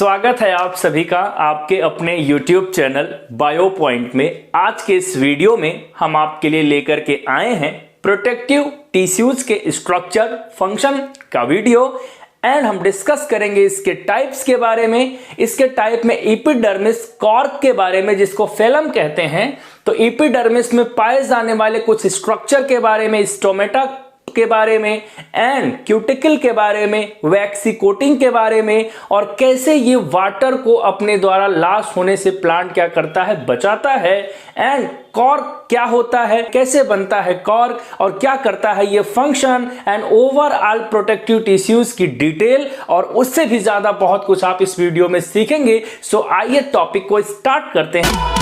स्वागत है आप सभी का आपके अपने YouTube चैनल बायो पॉइंट में। आज के इस वीडियो में हम आपके लिए लेकर के आए हैं प्रोटेक्टिव टिश्यूज के स्ट्रक्चर फंक्शन का वीडियो एंड हम डिस्कस करेंगे इसके टाइप्स के बारे में। इसके टाइप में एपिडर्मिस, कॉर्क के बारे में जिसको फेलम कहते हैं, तो एपिडर्मिस में पाए जाने वाले कुछ स्ट्रक्चर के बारे में, स्टोमेटा के बारे में एंड क्यूटिकल के बारे में, वैक्सी कोटिंग के बारे में, और कैसे ये वाटर को अपने द्वारा लॉस होने से प्लांट क्या करता है, बचाता है। एंड कॉर्क क्या होता है, कैसे बनता है कॉर्क और क्या करता है ये function, and overall protective tissues की डिटेल, और उससे भी ज्यादा बहुत कुछ आप इस वीडियो में सीखेंगे। सो आइए टॉपिक को स्टार्ट करते हैं।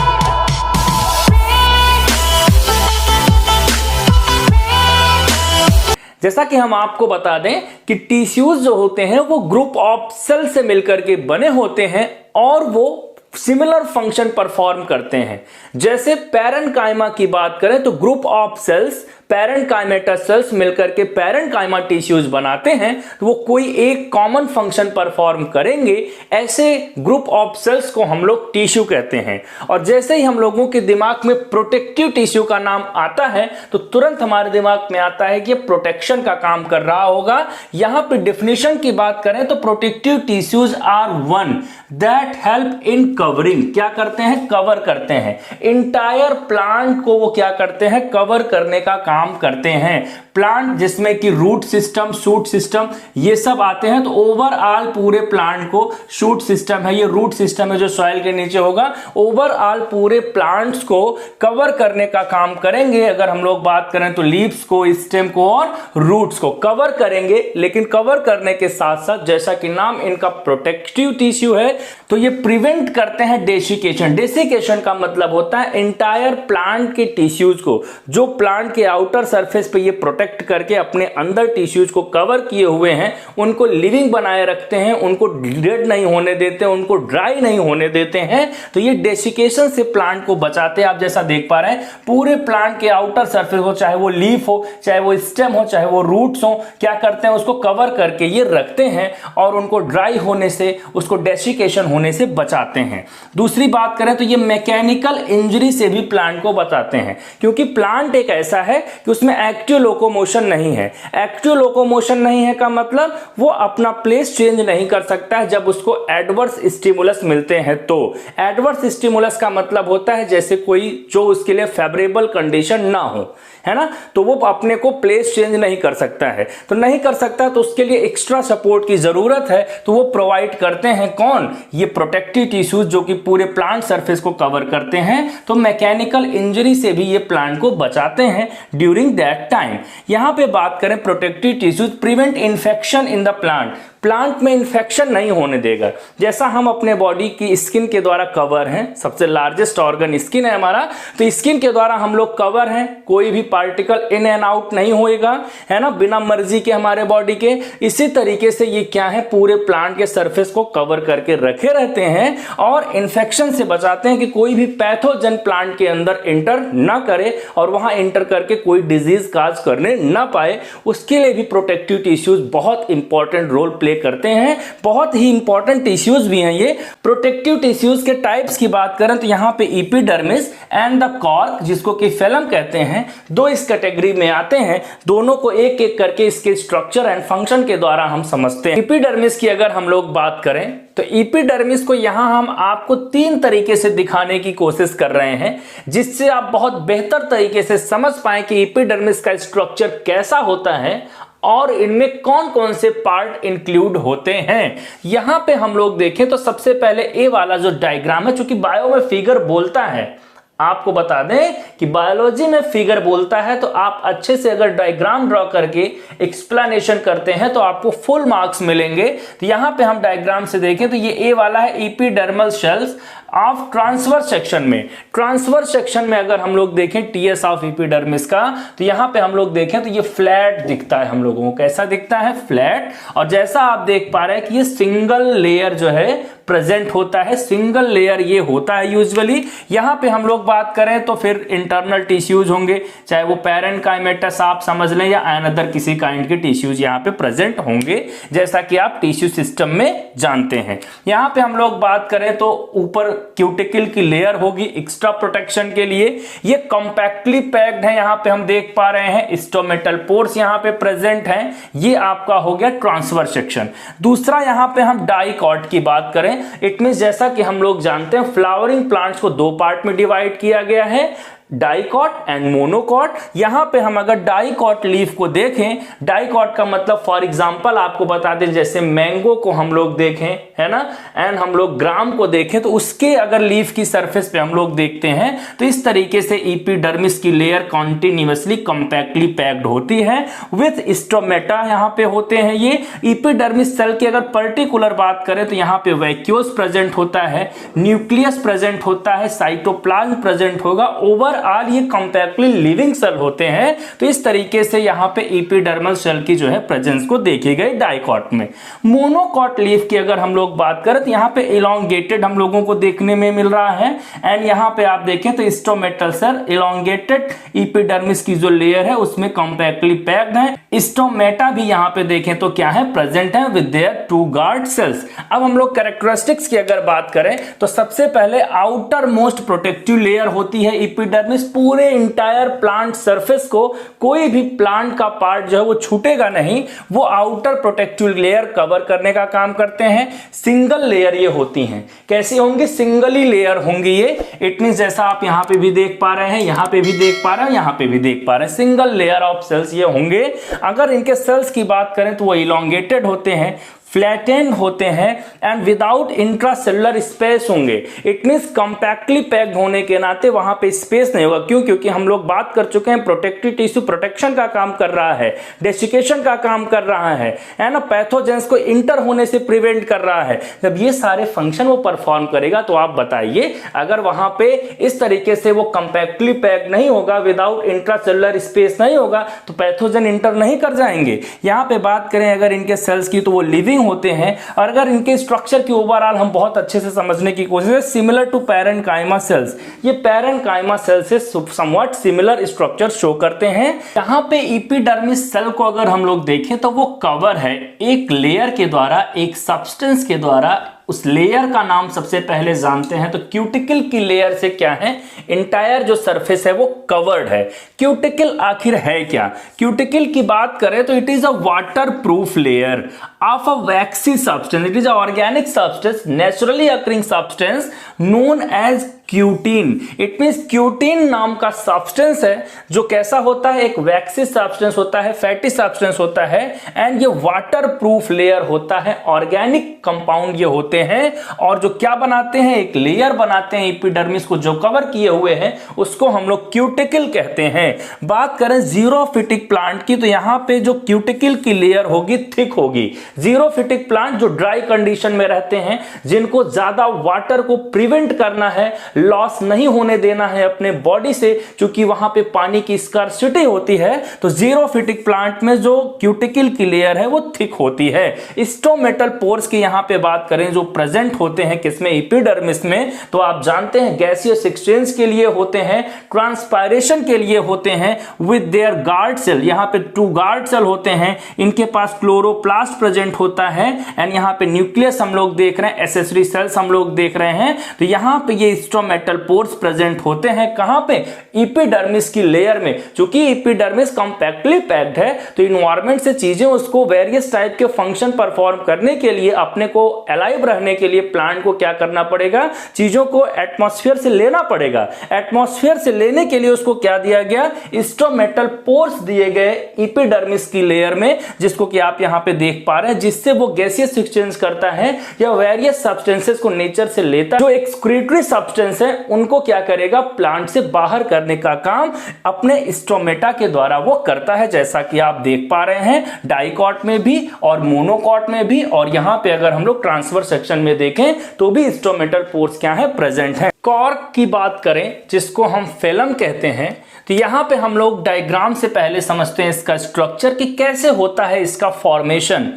जैसा कि हम आपको बता दें कि टिश्यूज जो होते हैं वो ग्रुप ऑफ सेल से मिलकर के बने होते हैं और वो सिमिलर फंक्शन परफॉर्म करते हैं। जैसे पैरेन्काइमा की बात करें तो ग्रुप ऑफ सेल्स, पैरेन्काइमेटा सेल्स मिलकर के पैरेन्काइमा टिश्यूज बनाते हैं, तो वो कोई एक कॉमन फंक्शन परफॉर्म करेंगे। ऐसे ग्रुप ऑफ सेल्स को हम लोग टिश्यू कहते हैं। और जैसे ही हम लोगों के दिमाग में प्रोटेक्टिव टिश्यू का नाम आता है तो तुरंत हमारे दिमाग में आता है कि प्रोटेक्शन का काम कर रहा होगा। यहां पे डेफिनेशन की बात करें तो protective tissues are one that help in covering, क्या करते हैं, कवर करते हैं। इंटायर प्लांट को वो क्या करते हैं, कवर करने का काम करते हैं। प्लांट जिसमें कि रूट सिस्टम, शूट सिस्टम ये सब आते हैं, तो ओवरऑल पूरे प्लांट को, शूट सिस्टम है, ये रूट सिस्टम है जो सॉइल के नीचे होगा, ओवरऑल पूरे प्लांट्स को कवर करने का काम करेंगे। अगर हम लोग बात करें तो लीव्स को, स्टेम को और रूट्स को कवर करेंगे। लेकिन कवर करने के साथ साथ जैसा कि नाम इनका प्रोटेक्टिव टिश्यू है तो ये प्रिवेंट करते हैं डेसिकेशन। डेसिकेशन का मतलब होता है इंटायर प्लांट के टिश्यूज को, जो प्लांट के आउटर सरफेस पे ये प्रोटेक्ट करके अपने अंदर टिश्यूज को कवर किए हुए हैं, उनको लिविंग बनाए रखते हैं, उनको डेड नहीं होने देते, उनको ड्राई नहीं होने देते हैं। तो ये डेसिकेशन से प्लांट को बचाते हैं। आप जैसा देख पा रहे हैं पूरे प्लांट के आउटर सरफेस हो, चाहे वो लीफ हो, चाहे वो स्टेम हो, चाहे वो रूट्स हो, क्या करते हैं, उसको कवर करके ये रखते हैं और उनको ड्राई होने से, उसको डेसिकेशन होने से बचाते हैं। दूसरी बात करें तो ये मैकेनिकल इंजरी से भी प्लांट को बचाते हैं, क्योंकि प्लांट एक ऐसा है कि उसमें एक्टिव लोकोमोशन नहीं है। एक्टिव लोकोमोशन नहीं है का मतलब वो अपना प्लेस चेंज नहीं कर सकता है जब उसको एडवर्स स्टिमुलस मिलते हैं। तो एडवर्स स्टिमुलस का मतलब होता है जैसे कोई जो उसके लिए फेवरेबल कंडीशन ना हो, है ना, तो वो अपने को प्लेस चेंज नहीं कर सकता है। तो नहीं कर सकता तो उसके लिए एक्स्ट्रा सपोर्ट की जरूरत है, तो वो प्रोवाइड करते हैं कौन, ये प्रोटेक्टिव टिश्यूज जो कि पूरे प्लांट सरफेस को कवर करते हैं। तो मैकेनिकल इंजरी से भी ये प्लांट को बचाते हैं ड्यूरिंग दैट टाइम। यहां पे बात करें protective tissues prevent infection in the plant, plant में इंफेक्शन नहीं होने देगा। जैसा हम अपने बॉडी की स्किन के द्वारा कवर हैं, सबसे लार्जेस्ट ऑर्गन स्किन है हमारा, तो स्किन के द्वारा हम लोग कवर हैं, कोई भी पार्टिकल इन एंड आउट नहीं होएगा, है ना, बिना मर्जी के हमारे बॉडी के। इसी तरीके से ये क्या है, पूरे प्लांट के सरफेस को कवर करके रखे रहते हैं और इंफेक्शन से बचाते हैं कि कोई भी पैथोजन प्लांट के अंदर इंटर ना करे और वहां इंटर करके कोई डिजीज काज करने ना पाए। उसके लिए भी प्रोटेक्टिव टिश्यूज बहुत इंपॉर्टेंट रोल प्ले करते हैं। बहुत ही इंपॉर्टेंट टिश्यूज भी हैं ये। प्रोटेक्टिव टिश्यूज के टाइप्स की बात करें तो यहां पे एपिडर्मिस एंड द कॉर्क, जिसको कि फेलम कहते हैं, दो इस कैटेगरी में आते हैं। दोनों को एक एक करके इसके स्ट्रक्चर एंड फंक्शन के द्वारा हम समझते हैं। एपिडर्मिस की अगर हम लोग बात करें तो एपिडर्मिस को यहां हम आपको तीन तरीके से दिखाने की कोशिश कर रहे हैं, जिससे आप बहुत बेहतर तरीके से समझ पाएं कि एपिडर्मिस का स्ट्रक्चर कैसा होता है और इनमें कौन कौन से पार्ट इंक्लूड होते हैं। यहां पे हम लोग देखें तो सबसे पहले ए वाला जो डायग्राम है, चूंकि बायो में फिगर बोलता है, आपको बता दें कि बायोलॉजी में फिगर बोलता है, तो आप अच्छे से अगर डायग्राम ड्रॉ करके एक्सप्लेनेशन करते हैं तो आपको फुल मार्क्स मिलेंगे। तो यहां पे हम डायग्राम से देखें तो ये ए वाला है epidermal cells of transverse section में। ट्रांसवर्स सेक्शन में अगर हम लोग देखें टीएस ऑफ एपिडर्मिस का, तो यहां पे हम लोग देखें तो ये फ्लैट दिखता है हम लोगों को। कैसा दिखता है, फ्लैट। और जैसा आप देख पा रहे हैं कि ये सिंगल लेयर जो है प्रेजेंट होता है, सिंगल लेयर ये होता है यूजुअली। यहां पे हम लोग बात करें तो फिर इंटरनल टिश्यूज होंगे, चाहे वो पैरेन्काइमेटस आप समझ लें या अनदर किसी काइंड के टिश्यूज यहां पे प्रेजेंट होंगे, जैसा कि आप टिश्यू सिस्टम में जानते हैं। यहां पे हम लोग बात करें तो ऊपर क्यूटिकल की लेयर होगी एक्स्ट्रा प्रोटेक्शन के लिए, ये कॉम्पैक्टली पैक्ड है, यहां पे हम देख पा रहे हैं स्टोमेटल पोर्स यहां पे प्रेजेंट है, ये आपका हो गया ट्रांसवर्स सेक्शन। दूसरा यहां पे हम डाइकॉट की बात करें, इट मींस जैसा कि हम लोग जानते हैं फ्लावरिंग प्लांट्स को दो पार्ट में डिवाइड किया गया है, डाइकॉट एंड मोनोकॉट। यहां पे हम अगर डाइकॉट लीफ को देखें, डाइकॉट का मतलब फॉर एग्जांपल आपको बता दें, जैसे मैंगो को हम लोग देखें, है ना, एंड हम लोग ग्राम को देखें, तो उसके अगर लीफ की सरफेस पे हम लोग देखते हैं तो इस तरीके से एपिडर्मिस की लेयर कॉन्टिन्यूअसली कॉम्पैक्टली पैक्ड होती है विथ स्टोमेटा यहां पे होते हैं। ये एपिडर्मिस सेल की अगर पर्टिकुलर बात करें तो यहां पे वैक्यूल्स प्रेजेंट होता है, न्यूक्लियस प्रेजेंट होता है, साइटोप्लाज्म प्रेजेंट होगा, ओवर ऑल ये कॉम्पैक्टली लिविंग सेल होते हैं। तो इस तरीके से यहां पे एपिडर्मल सेल की जो है प्रेजेंस को देखी गई डाइकॉट में। मोनोकॉट लीफ की अगर हम लोग बात करें तो यहां पे इलोंगेटेड हम लोगों को देखने में मिल रहा है, एंड यहां पे आप देखें तो स्टोमेटल सेल इलोंगेटेड एपिडर्मिस की जो लेयर है उसमें कॉम्पैक्टली पैक्ड है। स्टोमेटा भी यहां पे देखें तो क्या है, प्रेजेंट है with there to guard cells. अब हम लोग कैरेक्टरिस्टिक्स की अगर बात करें तो सबसे पहले आउटर मोस्ट प्रोटेक्टिव लेयर होती है एपिडर्मिस, पूरे इंटायर प्लांट सरफेस को कोई भी प्लांट का पार्ट जो है वो छूटेगा नहीं, वो आउटर प्रोटेक्टिव लेयर कवर करने का काम करते हैं। सिंगल लेयर ये होती हैं, कैसी होंगी, सिंगली लेयर होंगी ये, इट मींस जैसा आप यहां पे भी देख पा रहे हैं, यहां पे भी देख पा रहे हैं, यहां पे भी देख पा रहे हैं, सिंगल लेयर ऑफ सेल्स ये होंगे। अगर इनके सेल्स की बात करें तो वो इलोंगेटेड होते हैं, फ्लैटेंड होते हैं एंड विदाउट इंट्रासेलुलर स्पेस होंगे। इट मींस कंपैक्टली पैक्ड होने के नाते वहां पे स्पेस नहीं होगा। क्यों? क्योंकि हम लोग बात कर चुके हैं प्रोटेक्टिव टिश्यू प्रोटेक्शन का काम कर रहा है, डेसिकेशन का काम कर रहा है ना, पैथोजेंस को इंटर होने से प्रिवेंट कर रहा है। जब ये सारे फंक्शन वो परफॉर्म करेगा तो आप बताइए, अगर वहां पे इस तरीके से वो कंपैक्टली पैक्ड नहीं होगा, विदाउट इंट्रासेलुलर स्पेस नहीं होगा, तो पैथोजन इंटर नहीं कर जाएंगे। यहां पे बात करें अगर इनके सेल्स की तो वो लिविंग होते हैं, और अगर इनके स्ट्रक्चर की ओवरऑल हम बहुत अच्छे से समझने की कोशिश है, सिमिलर टू पैरेन्काइमा सेल्स, ये पैरेन्काइमा सेल से समवट सिमिलर स्ट्रक्चर शो करते हैं। यहाँ पे एपिडर्मिस सेल को अगर हम लोग देखें तो वो कवर है एक लेयर के द्वारा, एक सब्सटेंस के द्वारा। उस लेयर का नाम सबसे पहले जानते हैं, तो क्यूटिकल की लेयर से क्या है, इंटायर जो सरफेस है वो कवर्ड है। क्यूटिकल आखिर है क्या? क्यूटिकल की बात करें तो it is a waterproof layer of a waxy substance, it is a organic substance, naturally occurring substance known as cutin. It means cutin नाम का सब्सटेंस है जो कैसा होता है, एक वैक्सी सब्सटेंस होता है, फैटी सब्सटेंस होता है, एंड ये वाटर प्रूफ लेयर होता है, ऑर्गेनिक कंपाउंड ये होते हैं, और जो क्या बनाते हैं, एक लेयर बनाते हैं एपिडर्मिस को जो कवर किए हुए हैं, उसको हम लोग क्यूटिकल कहते हैं। बात करें जीरोफिटिक प्लांट की तो यहां पे जो क्यूटिकल की लेयर होगी थिक होगी। जीरोफिटिक प्लांट जो ड्राई कंडीशन में रहते हैं, जिनको ज्यादा वाटर को प्रिवेंट करना है, लॉस नहीं होने देना है अपने बॉडी से, क्योंकि वहां पे पानी की स्कार्सिटी होती है, तो जीरोफिटिक प्लांट में जो क्यूटिकल की लेयर है वो थिक होती है। स्टोमेटल पोर्स की यहां पे बात करें जो प्रेजेंट होते हैं किसमें, एपिडर्मिस में, तो आप जानते हैं गैसियस एक्सचेंज के लिए होते हैं, ट्रांसपायरेशन के लिए होते हैं, विद देयर गार्ड सेल, यहां पे टू गार्ड सेल होते हैं, इनके पास क्लोरोप्लास्ट प्रेजेंट होता है, एंड यहां पे न्यूक्लियस हम लोग देख रहे हैं, एसेसरी सेल्स हम लोग देख रहे हैं। तो यहां पे ये मेटल पोर्स प्रेजेंट होते हैं, कहां पे, एपिडर्मिस की लेयर में। क्योंकि एपिडर्मिस कॉम्पैक्टली पैक्ड है, तो इन्वायरमेंट से चीजें उसको वेरियस टाइप के फंक्शन परफॉर्म करने के लिए, अपने को अलाइव रहने के लिए प्लांट को क्या करना पड़ेगा, चीजों को एटमॉस्फेयर से लेना पड़ेगा। एटमॉस्फेयर से लेने के लिए उसको क्या दिया गया, स्टोमेटल पोर्स दिए गए एपिडर्मिस की लेयर में, जिसको कि आप यहां पे देख पा रहे हैं, जिससे वो गैसियस एक्सचेंज करता है या वेरियस सब्सटेंसेस को नेचर से लेता है, जो एक्सक्रीटरी सब्सटेंस है उनको क्या करेगा, प्लांट से बाहर करने का काम अपने स्टोमेटा के द्वारा वो करता है, जैसा कि आप देख पा रहे हैं डाइकॉट में भी और मोनोकॉट में भी, और यहां पे अगर हम लोग ट्रांसवर्स सेक्शन में देखें तो भी स्टोमेटल पोर्स क्या है, प्रेजेंट है। कॉर्क की बात करें जिसको हम फेलम कहते हैं, तो यहां पे हम लोग डायग्राम से पहले समझते हैं इसका स्ट्रक्चर कि कैसे होता है इसका फॉर्मेशन।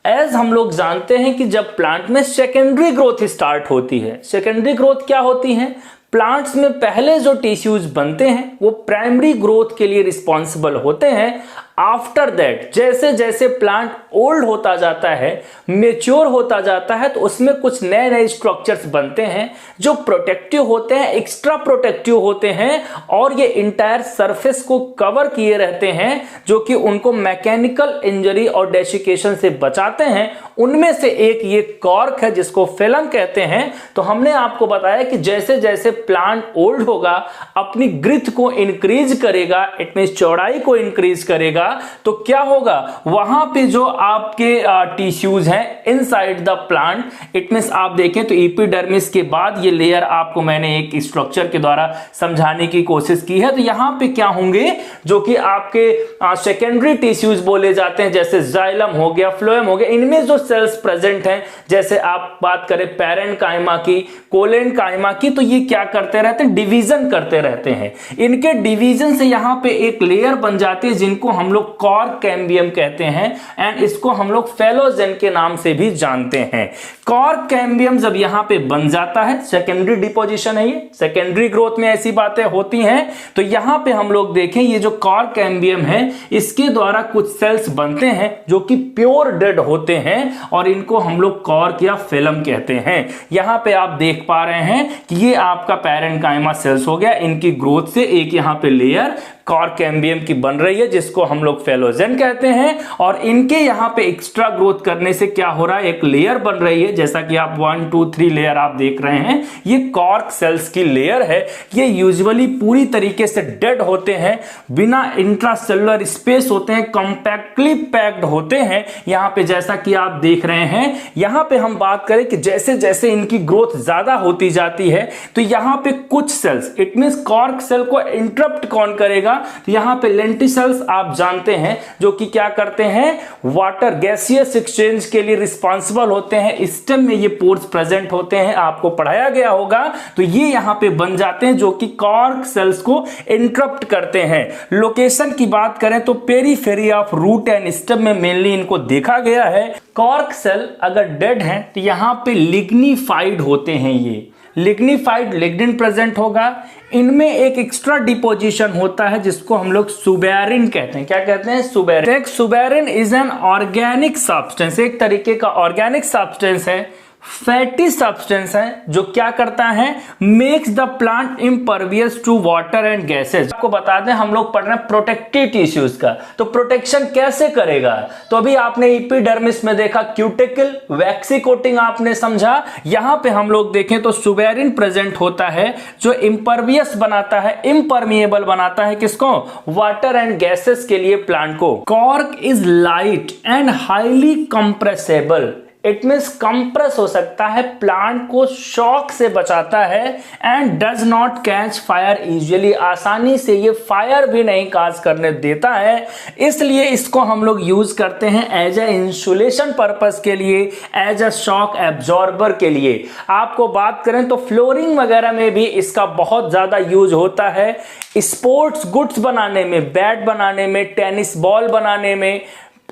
एज हम लोग जानते हैं कि जब प्लांट में सेकेंडरी ग्रोथ स्टार्ट होती है, सेकेंडरी ग्रोथ क्या होती है, प्लांट्स में पहले जो टिश्यूज बनते हैं वो प्राइमरी ग्रोथ के लिए रिस्पॉन्सिबल होते हैं। आफ्टर दैट जैसे जैसे प्लांट ओल्ड होता जाता है, मेच्योर होता जाता है, तो उसमें कुछ नए नए स्ट्रक्चर्स बनते हैं जो प्रोटेक्टिव होते हैं, एक्स्ट्रा प्रोटेक्टिव होते हैं, और ये इंटायर सरफेस को कवर किए रहते हैं, जो कि उनको मैकेनिकल इंजरी और डेसिकेशन से बचाते हैं। उनमें से एक ये कॉर्क है जिसको फिलम कहते हैं। तो हमने आपको बताया कि जैसे जैसे प्लांट ओल्ड होगा, अपनी ग्रिथ को इंक्रीज करेगा, इट मींस चौड़ाई को इंक्रीज करेगा, तो क्या होगा, वहां पे जो आपके टिश्यूज हैं inside the plant, it means आप देखें तो एपिडर्मिस के बाद ये लेयर आपको मैंने एक स्ट्रक्चर के द्वारा समझाने की कोशिश की है। तो यहां पे क्या होंगे, जो कि आपके सेकेंडरी टिश्यूज बोले जाते हैं, जैसे जाइलम हो गया, फ्लोएम हो गया, इनमें जो सेल्स प्रेजेंट हैं, जैसे आप बात करें पैरेन्काइमा की, कोलेनकाइमा की, तो ये क्या करते रहते हैं, डिवीजन करते रहते हैं। इनके डिवीजन से यहां पे एक लेयर बन जाती है जिनको हम लोग कॉर्क कैम्बियम कहते हैं, एंड इसको हम लोग फेलोजेन के नाम से भी जानते हैं। कॉर्क कैम्बियम जब यहां पे बन जाता है, सेकेंडरी डिपोजिशन है, ये सेकेंडरी ग्रोथ में ऐसी बातें होती हैं। तो यहां पे हम लोग देखें, ये जो कॉर्क कैम्बियम है, इसके द्वारा कुछ सेल्स बनते हैं जो कि प्योर डेड होते हैं, और इनको हम लोग कॉर्क या फिलम कहते हैं। यहां पे आप देख पा रहे हैं कि ये आपका पैरेन्काइमा सेल्स हो गया, इनकी ग्रोथ से एक यहां पे लेयर कॉर्क कैम्बियम की बन रही है जिसको हम लोग फेलोजेन कहते हैं, और इनके यहां पे एक्स्ट्रा ग्रोथ करने से क्या हो रहा है, एक लेयर बन रही है, जैसा कि आप 1 2 3 लेयर आप देख रहे हैं, ये कॉर्क सेल्स की लेयर है। ये यूजुअली पूरी तरीके से डेड होते हैं, बिना इंट्रासेलुलर स्पेस होते हैं, कॉम्पैक्टली पैक्ड होते हैं। यहां पे जैसा कि आप देख रहे हैं, यहां पे हम बात करें कि जैसे जैसे इनकी ग्रोथ ज्यादा होती जाती है, तो यहां पे कुछ cells, it means cork cell को इंटरप्ट कौन करेगा, तो यहां पे लेंटिसेल्स आप जानते हैं, जो कि क्या करते हैं, वाटर गैसियस एक्सचेंज के लिए रिस्पॉन्सिबल होते हैं। स्टेम में ये पोर्स प्रेजेंट होते हैं, आपको पढ़ाया गया होगा। तो ये यहां पे बन जाते हैं जो कि कॉर्क सेल्स को इंटरप्ट करते हैं। लोकेशन की बात करें तो periphery of root and stem में मेनली इनको देखा गया है। कॉर्क सेल अगर डेड है तो यहां पे लिग्निफाइड होते हैं, ये लिग्निफाइड लिग्निन प्रेजेंट होगा। इनमें एक एक्स्ट्रा डिपोजिशन होता है जिसको हम लोग सुबेरिन कहते हैं। क्या कहते हैं, suberin. Suberin is an organic substance, एक तरीके का ऑर्गेनिक सब्सटेंस है, फैटी सब्सटेंस है, जो क्या करता है, makes the plant impervious to water and gases. आपको बता दें, हम लोग पढ़ रहे हैं प्रोटेक्टिव टिश्यूज का, तो प्रोटेक्शन कैसे करेगा, तो अभी आपने एपिडर्मिस में देखा क्यूटिकल, वैक्सी कोटिंग आपने समझा। यहां पे हम लोग देखें तो सुबेरिन प्रेजेंट होता है, जो इम्परवियस बनाता है, इम्परमिएबल बनाता है, किसको, वाटर एंड गैसेस के लिए प्लांट को। Cork is light and highly compressible, it means compress हो सकता है, प्लांट को शॉक से बचाता है, and does not catch fire easily, आसानी से ये फायर भी नहीं काज करने देता है। इसलिए इसको हम लोग यूज करते हैं एज ए इंसुलेशन पर्पस के लिए, एज अ शॉक एब्जॉर्बर के लिए। आपको बात करें तो फ्लोरिंग वगैरह में भी इसका बहुत ज्यादा यूज होता है, स्पोर्ट्स गुड्स बनाने में, बैट बनाने में, टेनिस बॉल बनाने में,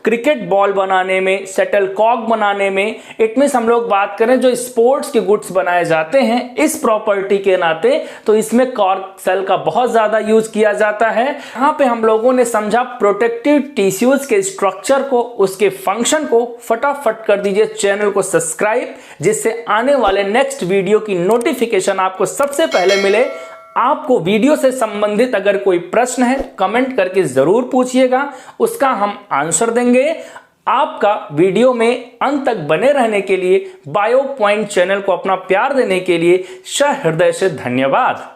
क्रिकेट बॉल बनाने में, शटल कॉक बनाने में। इट मींस हम लोग बात करें जो स्पोर्ट्स के गुड्स बनाए जाते हैं इस प्रॉपर्टी के नाते, तो इसमें कॉर्क सेल का बहुत ज्यादा यूज किया जाता है। यहाँ पे हम लोगों ने समझा प्रोटेक्टिव टिश्यूज के स्ट्रक्चर को, उसके फंक्शन को। फटाफट कर दीजिए चैनल को सब्सक्राइब, जिससे आने वाले नेक्स्ट वीडियो की नोटिफिकेशन आपको सबसे पहले मिले। आपको वीडियो से संबंधित अगर कोई प्रश्न है, कमेंट करके जरूर पूछिएगा, उसका हम आंसर देंगे। आपका वीडियो में अंत तक बने रहने के लिए, बायो पॉइंट चैनल को अपना प्यार देने के लिए सहृदय से धन्यवाद।